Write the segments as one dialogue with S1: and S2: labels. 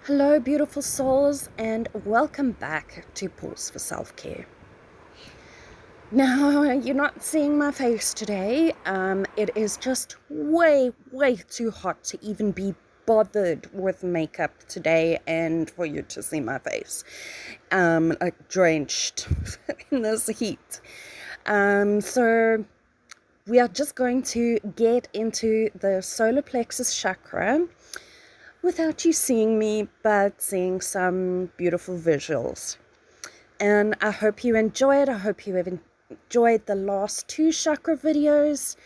S1: Hello, beautiful souls, and welcome back to Pause for Self-Care. Now, you're not seeing my face today. It is just way too hot to even be bothered with makeup today and for you to see my face. Like drenched in this heat. So we are just going to get into the solar plexus chakra without you seeing me, but seeing some beautiful visuals. And I hope you enjoy it. I hope you have enjoyed the last two chakra videos.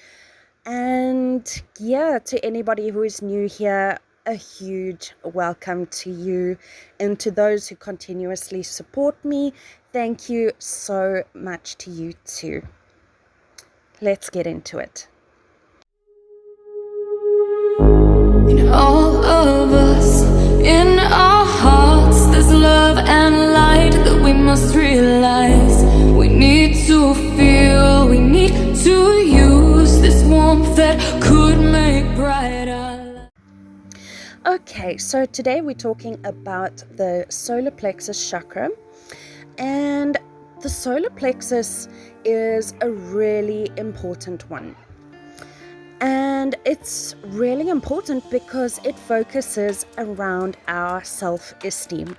S1: And yeah, to anybody who is new here, a huge welcome to you. And to those who continuously support me, thank you so much to you too. Let's get into it.
S2: In all of us, in our hearts, there's love and light that we must realize. We need to feel, we need to use this warmth that could make brighter.
S1: Okay, so today we're talking about the solar plexus chakra. And the solar plexus is a really important one. And it's really important because it focuses around our self-esteem.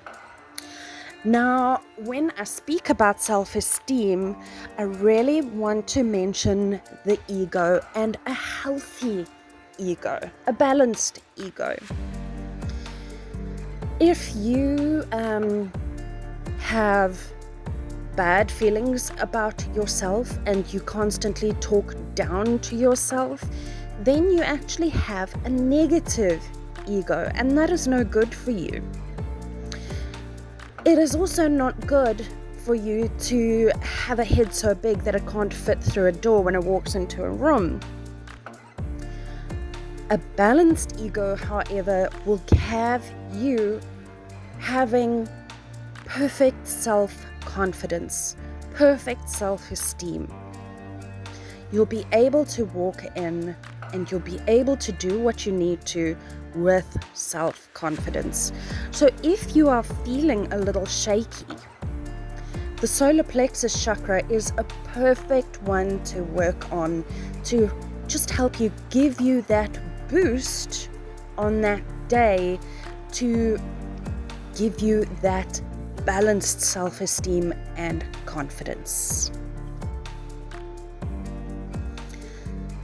S1: Now, when I speak about self-esteem, I really want to mention the ego, and a healthy ego, a balanced ego. If you have bad feelings about yourself and you constantly talk down to yourself, then you actually have a negative ego, and that is no good for you. It is also not good for you to have a head so big that it can't fit through a door when it walks into a room. A balanced ego, however, will have you having perfect self-confidence, perfect self-esteem. You'll be able to walk in and you'll be able to do what you need to with self-confidence. So if you are feeling a little shaky, the solar plexus chakra is a perfect one to work on to just help you, give you that boost on that day, to give you that balanced self-esteem and confidence.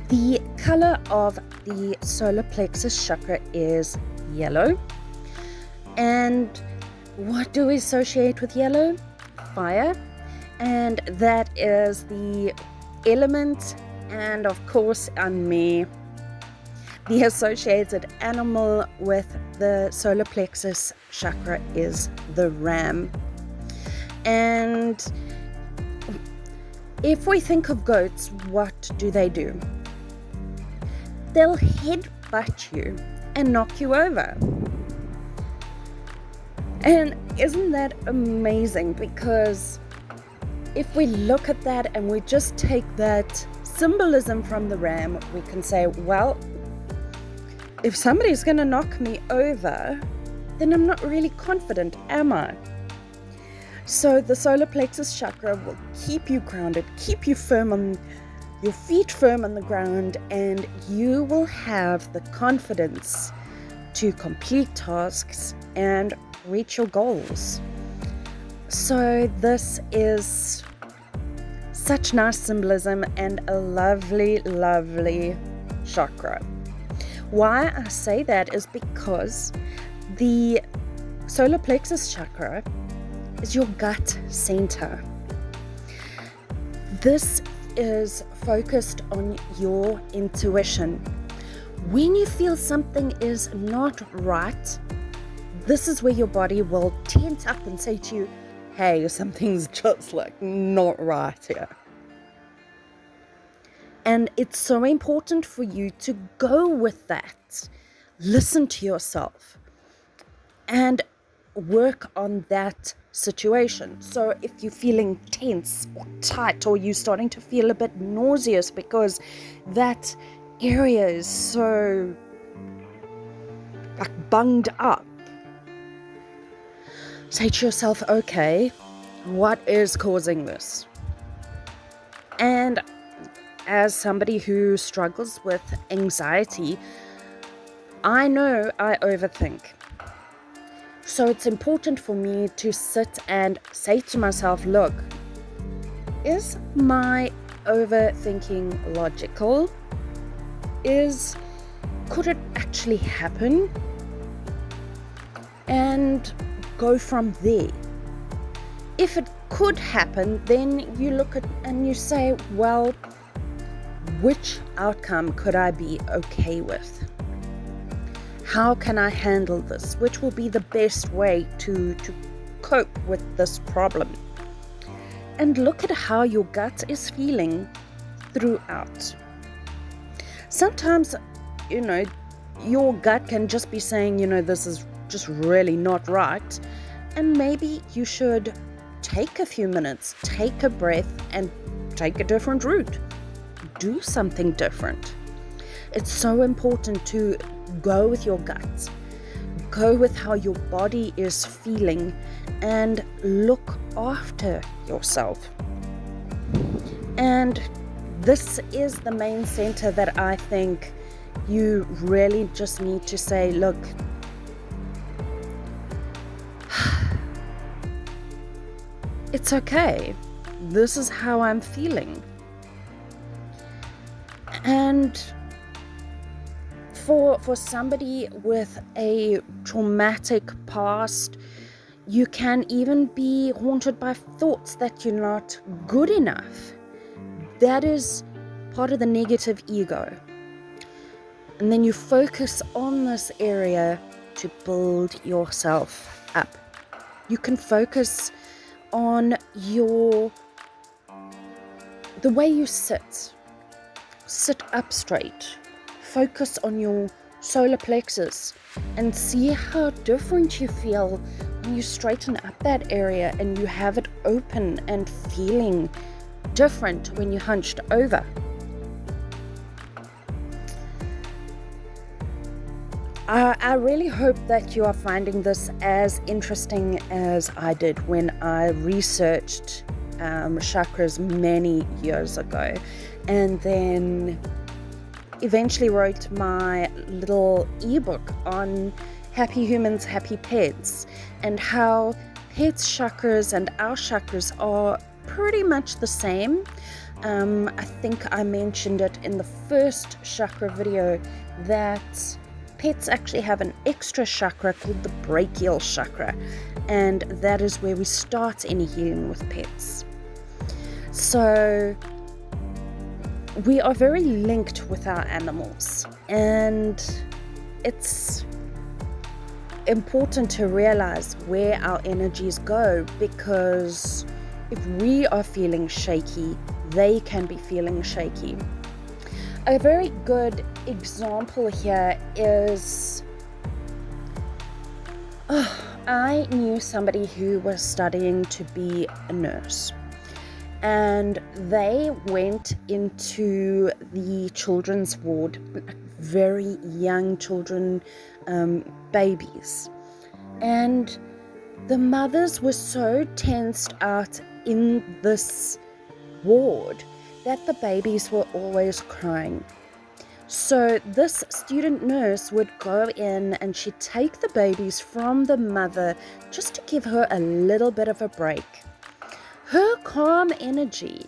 S1: The color of the solar plexus chakra is yellow. And what do we associate with yellow? Fire. And that is the element, and of course on me, the associated animal with the solar plexus chakra is the ram. And if we think of goats, what do? They'll headbutt you and knock you over. And isn't that amazing? Because if we look at that and we just take that symbolism from the ram, we can say, well, if somebody's going to knock me over, then I'm not really confident, am I? So the solar plexus chakra will keep you grounded, keep you firm on your feet, firm on the ground, and you will have the confidence to complete tasks and reach your goals. So this is such nice symbolism and a lovely chakra. Why I say that is because the solar plexus chakra is your gut center. This is focused on your intuition. When you feel something is not right, this is where your body will tense up and say to you, hey, something's just like not right here. And it's so important for you to go with that. Listen to yourself and work on that situation. So if you're feeling tense or tight, or you're starting to feel a bit nauseous because that area is so like bunged up, Say to yourself, okay, what is causing this? And as somebody who struggles with anxiety, I know I overthink. So it's important for me to sit and say to myself, look, is my overthinking logical? Could it actually happen? And go from there. If it could happen, then you look at and you say, well, which outcome could I be okay with? How can I handle this? Which will be the best way to cope with this problem? And look at how your gut is feeling throughout. Sometimes, your gut can just be saying, this is just really not right. And maybe you should take a few minutes, take a breath, and take a different route. Do something different. It's so important to go with your gut, go with how your body is feeling, and look after yourself. And this is the main center that I think you really just need to say, look, it's okay. This is how I'm feeling. And for somebody with a traumatic past, you can even be haunted by thoughts that you're not good enough. That is part of the negative ego. And then you focus on this area to build yourself up. You can focus on the way you sit up straight. Focus on your solar plexus and see how different you feel when you straighten up that area and you have it open and feeling different when you're hunched over. I really hope that you are finding this as interesting as I did when I researched chakras many years ago, and then eventually wrote my little ebook on happy humans, happy pets, and how pets' chakras and our chakras are pretty much the same. I think I mentioned it in the first chakra video that pets actually have an extra chakra called the brachial chakra, and that is where we start any healing with pets. So we are very linked with our animals, and it's important to realize where our energies go, because if we are feeling shaky, they can be feeling shaky. A very good example here is, I knew somebody who was studying to be a nurse, and they went into the children's ward, very young children, babies, and the mothers were so tensed out in this ward that the babies were always crying. So this student nurse would go in and she'd take the babies from the mother just to give her a little bit of a break. Her calm energy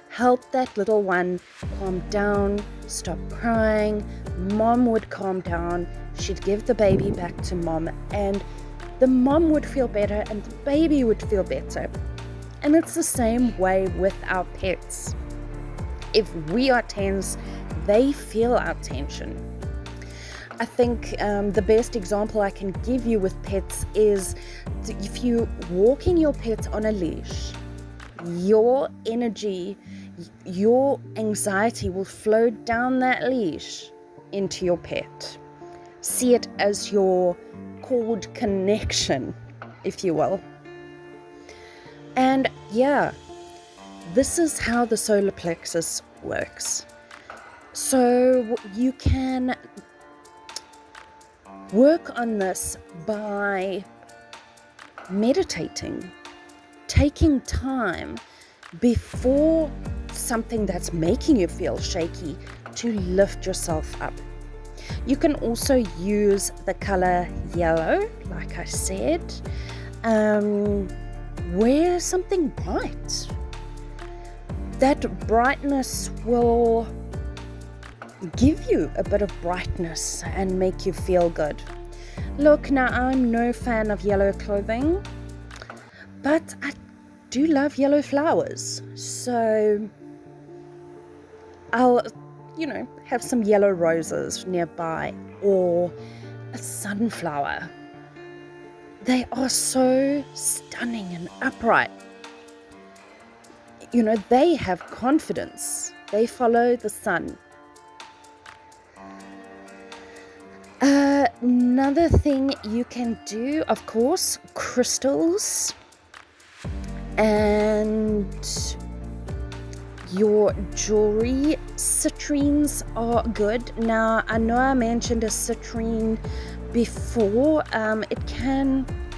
S1: helped that little one calm down, stop crying. Mom would calm down. She'd give the baby back to mom, and the mom would feel better and the baby would feel better. And it's the same way with our pets. If we are tense, they feel our tension. I think the best example I can give you with pets is if you're walking your pet on a leash, your energy, your anxiety will flow down that leash into your pet. See it as your cord connection, if you will. And yeah, this is how the solar plexus works. So you can work on this by meditating, taking time before something that's making you feel shaky to lift yourself up. You can also use the color yellow, like I said. Wear something bright. That brightness will give you a bit of brightness and make you feel good. Look, now I'm no fan of yellow clothing, but I do love yellow flowers. So I'll, have some yellow roses nearby, or a sunflower. They are so stunning and upright. They have confidence. They follow the sun. Another thing you can do, of course, crystals and your jewelry. Citrines are good. Now, I know I mentioned a citrine before.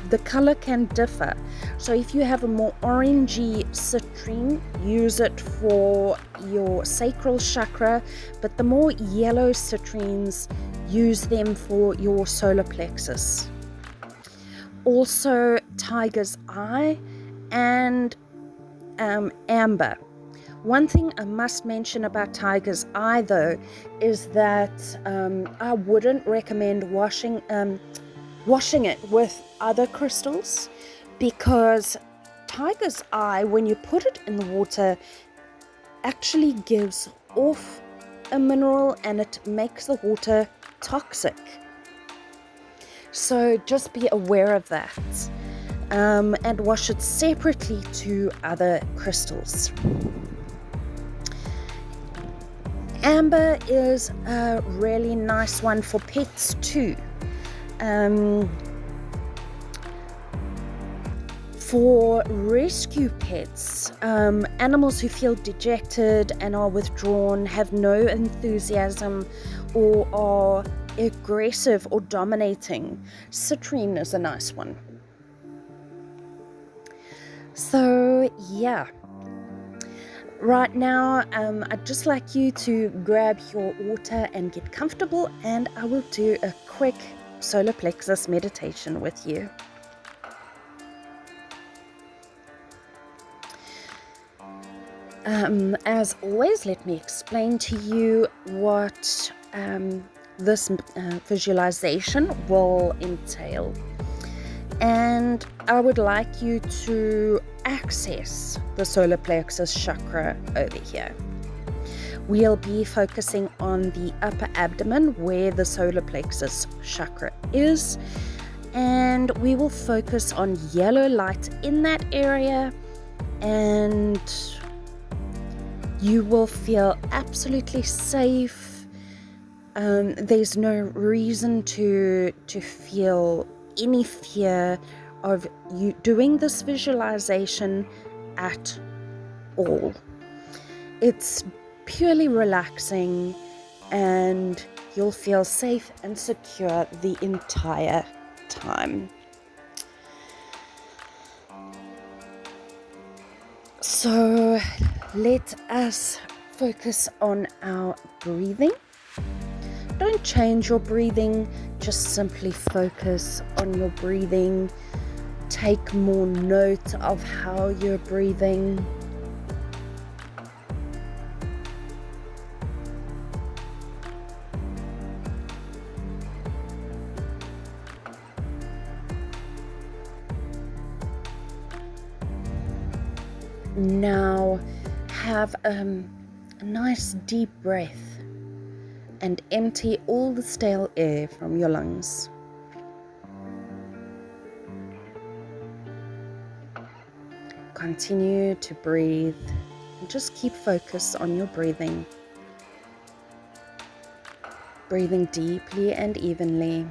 S1: The color can differ. So if you have a more orangey citrine, use it for your sacral chakra, but the more yellow citrines, use them for your solar plexus. Also, tiger's eye and amber. One thing I must mention about tiger's eye, though, is that I wouldn't recommend washing it with other crystals, because tiger's eye, when you put it in the water, actually gives off a mineral and it makes the water toxic. So just be aware of that, and wash it separately to other crystals. Amber is a really nice one for pets too. For rescue pets, animals who feel dejected and are withdrawn, have no enthusiasm, or are aggressive or dominating, citrine is a nice one. So yeah, right now I'd just like you to grab your water and get comfortable, and I will do a quick solar plexus meditation with you. As always, let me explain to you what this visualization will entail. And I would like you to access the solar plexus chakra over here. We'll be focusing on the upper abdomen where the solar plexus chakra is, and we will focus on yellow light in that area, and you will feel absolutely safe. There's no reason to feel any fear of you doing this visualization at all. It's purely relaxing, and you'll feel safe and secure the entire time. So let us focus on our breathing. Don't change your breathing, just simply focus on your breathing. Take more note of how you're breathing. Now have a nice deep breath and empty all the stale air from your lungs. Continue to breathe and just keep focus on your breathing. Breathing deeply and evenly.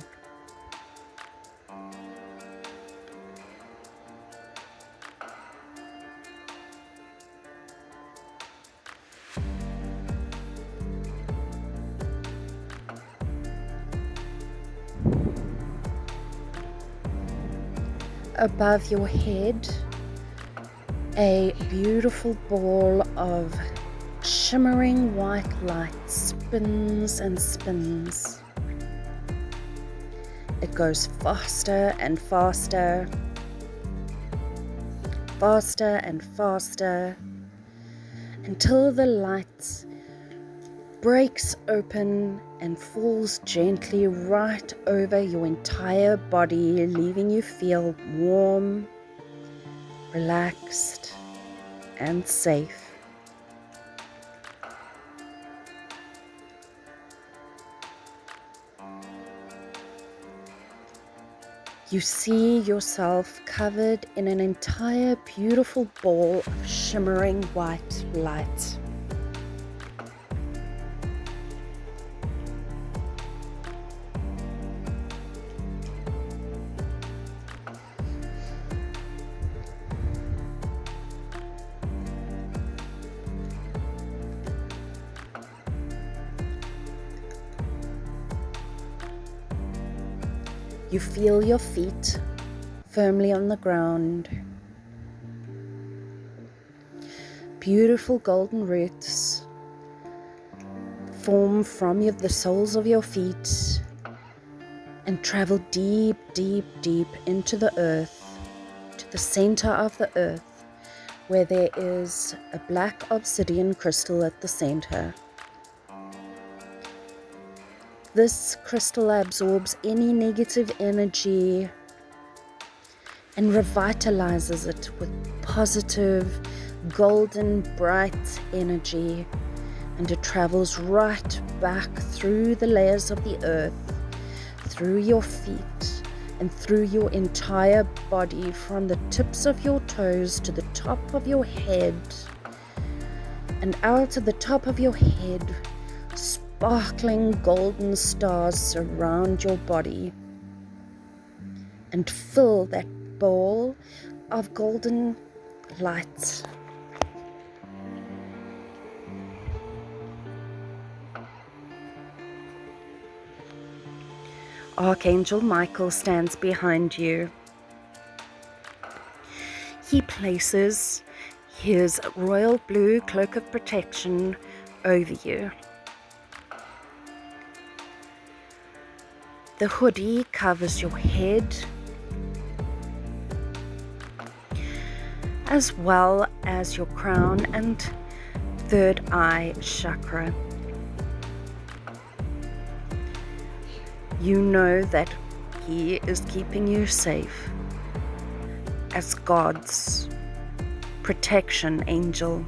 S1: above your head, a beautiful ball of shimmering white light spins and spins. It goes faster and faster, faster and faster, until the light breaks open and falls gently right over your entire body, leaving you feel warm, relaxed, and safe. You see yourself covered in an entire beautiful ball of shimmering white light. You feel your feet firmly on the ground. Beautiful golden roots form from the soles of your feet and travel deep, deep, deep into the earth, to the center of the earth, where there is a black obsidian crystal at the center. This crystal absorbs any negative energy and revitalizes it with positive, golden, bright energy, and it travels right back through the layers of the earth, through your feet, and through your entire body, from the tips of your toes to the top of your head, and out of the top of your head, sparkling golden stars surround your body and fill that ball of golden light. Archangel Michael stands behind you. He places his royal blue cloak of protection over you. The hoodie covers your head, as well as your crown and third eye chakra. You know that he is keeping you safe as God's protection angel.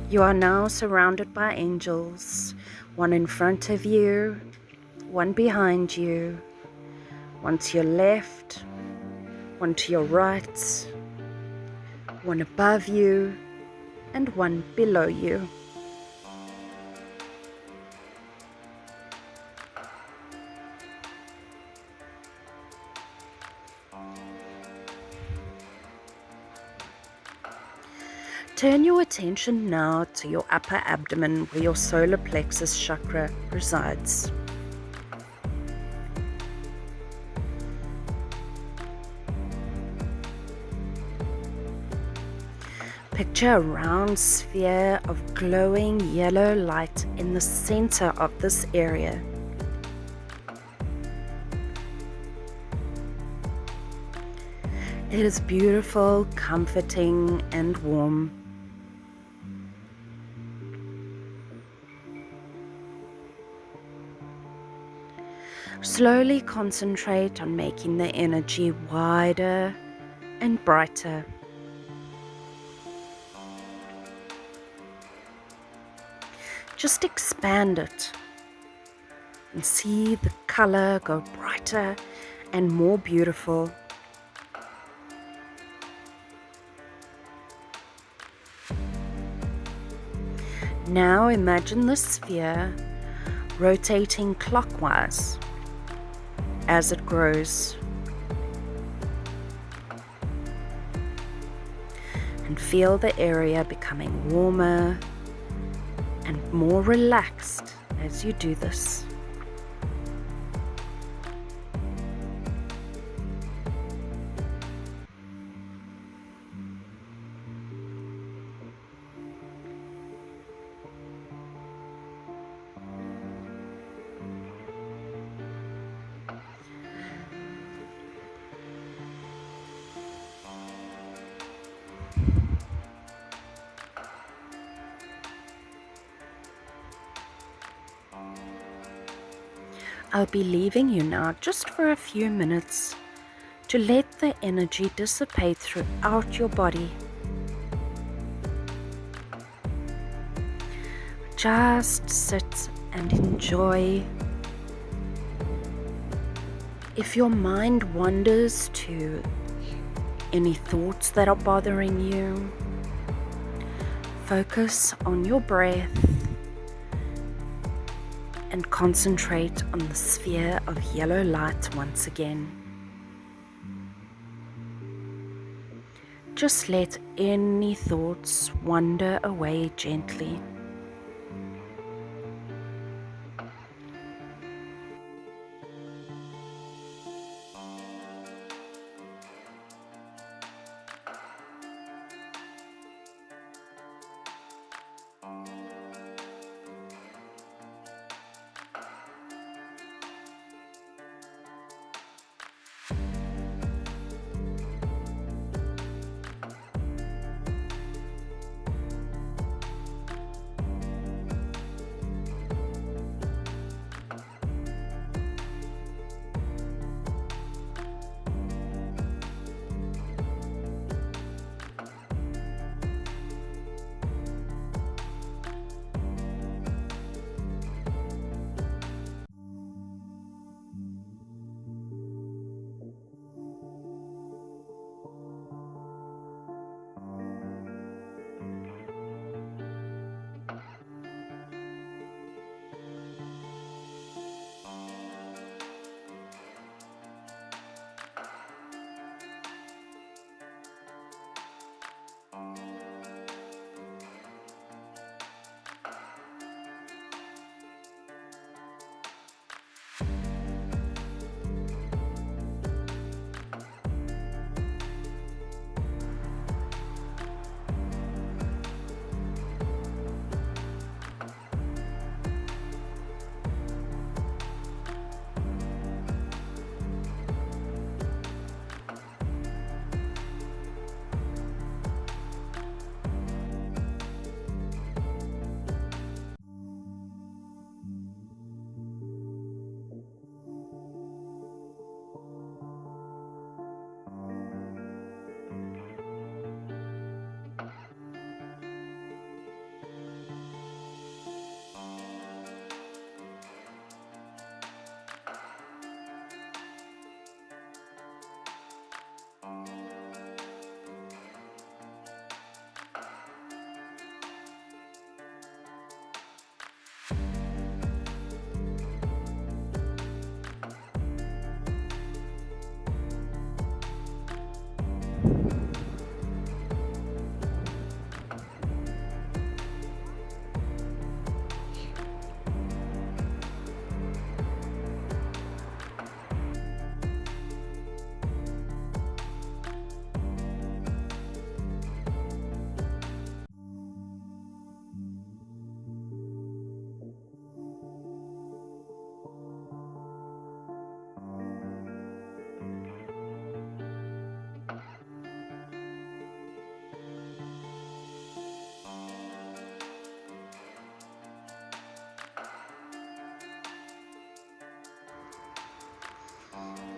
S1: You are now surrounded by angels, one in front of you, one behind you, one to your left, one to your right, one above you, and one below you. Turn your attention now to your upper abdomen, where your solar plexus chakra resides. Picture a round sphere of glowing yellow light in the center of this area. It is beautiful, comforting, and warm. Slowly concentrate on making the energy wider and brighter. Just expand it and see the color go brighter and more beautiful. Now imagine the sphere rotating clockwise as it grows, and feel the area becoming warmer and more relaxed as you do this. I'll be leaving you now just for a few minutes to let the energy dissipate throughout your body. Just sit and enjoy. If your mind wanders to any thoughts that are bothering you, focus on your breath and concentrate on the sphere of yellow light once again. Just let any thoughts wander away gently.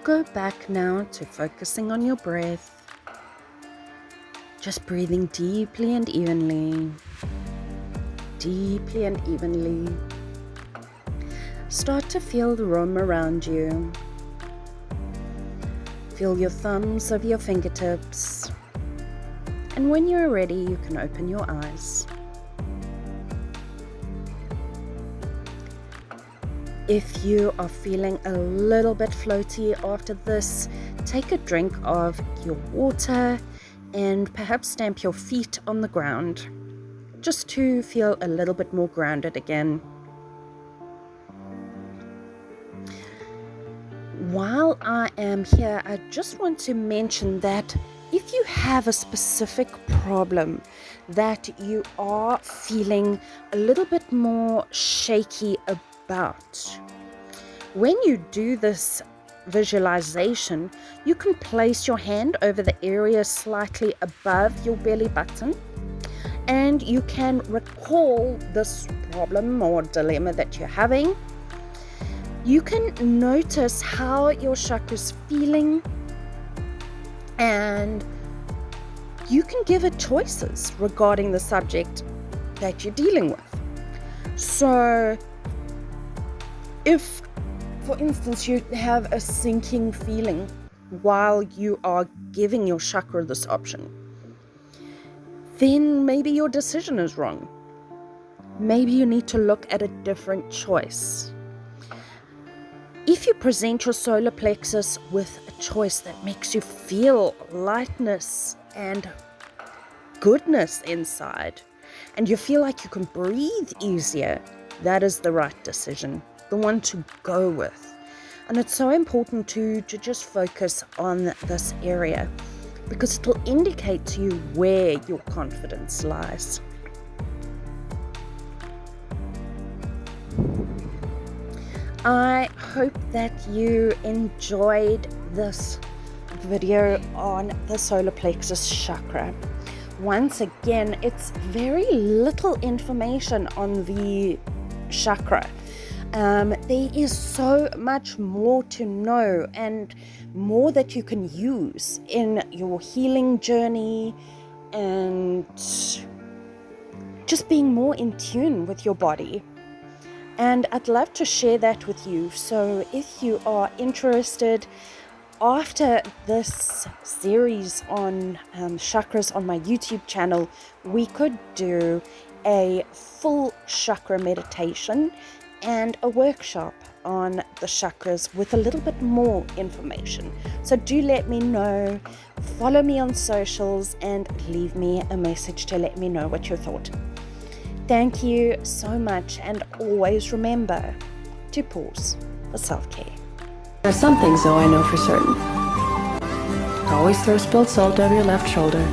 S1: Go back now to focusing on your breath. Just breathing deeply and evenly. Deeply and evenly. Start to feel the room around you. Feel your thumbs over your fingertips. And when you're ready, you can open your eyes. If you are feeling a little bit floaty after this, take a drink of your water and perhaps stamp your feet on the ground, just to feel a little bit more grounded again. While I am here, I just want to mention that if you have a specific problem that you are feeling a little bit more shaky about, when you do this visualization, you can place your hand over the area slightly above your belly button, and you can recall this problem or dilemma that you're having. You can notice how your chakra's feeling, and you can give it choices regarding the subject that you're dealing with. So if, for instance, you have a sinking feeling while you are giving your chakra this option, then maybe your decision is wrong. Maybe you need to look at a different choice. If you present your solar plexus with a choice that makes you feel lightness and goodness inside, and you feel like you can breathe easier, that is the right decision, the one to go with. And it's so important to just focus on this area, because it will indicate to you where your confidence lies. I hope that you enjoyed this video on the solar plexus chakra. Once again, it's very little information on the chakra. There is so much more to know and more that you can use in your healing journey and just being more in tune with your body. And I'd love to share that with you. So if you are interested, after this series on chakras on my YouTube channel, we could do a full chakra meditation and a workshop on the chakras with a little bit more information. So do let me know, follow me on socials, and leave me a message to let me know what you thought. Thank you so much, and always remember to pause for self-care.
S3: There are some things, though, I know for certain. Always throw spilled salt over your left shoulder.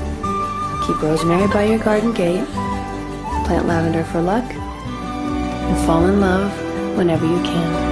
S3: Keep rosemary by your garden gate. Plant lavender for luck. And fall in love whenever you can.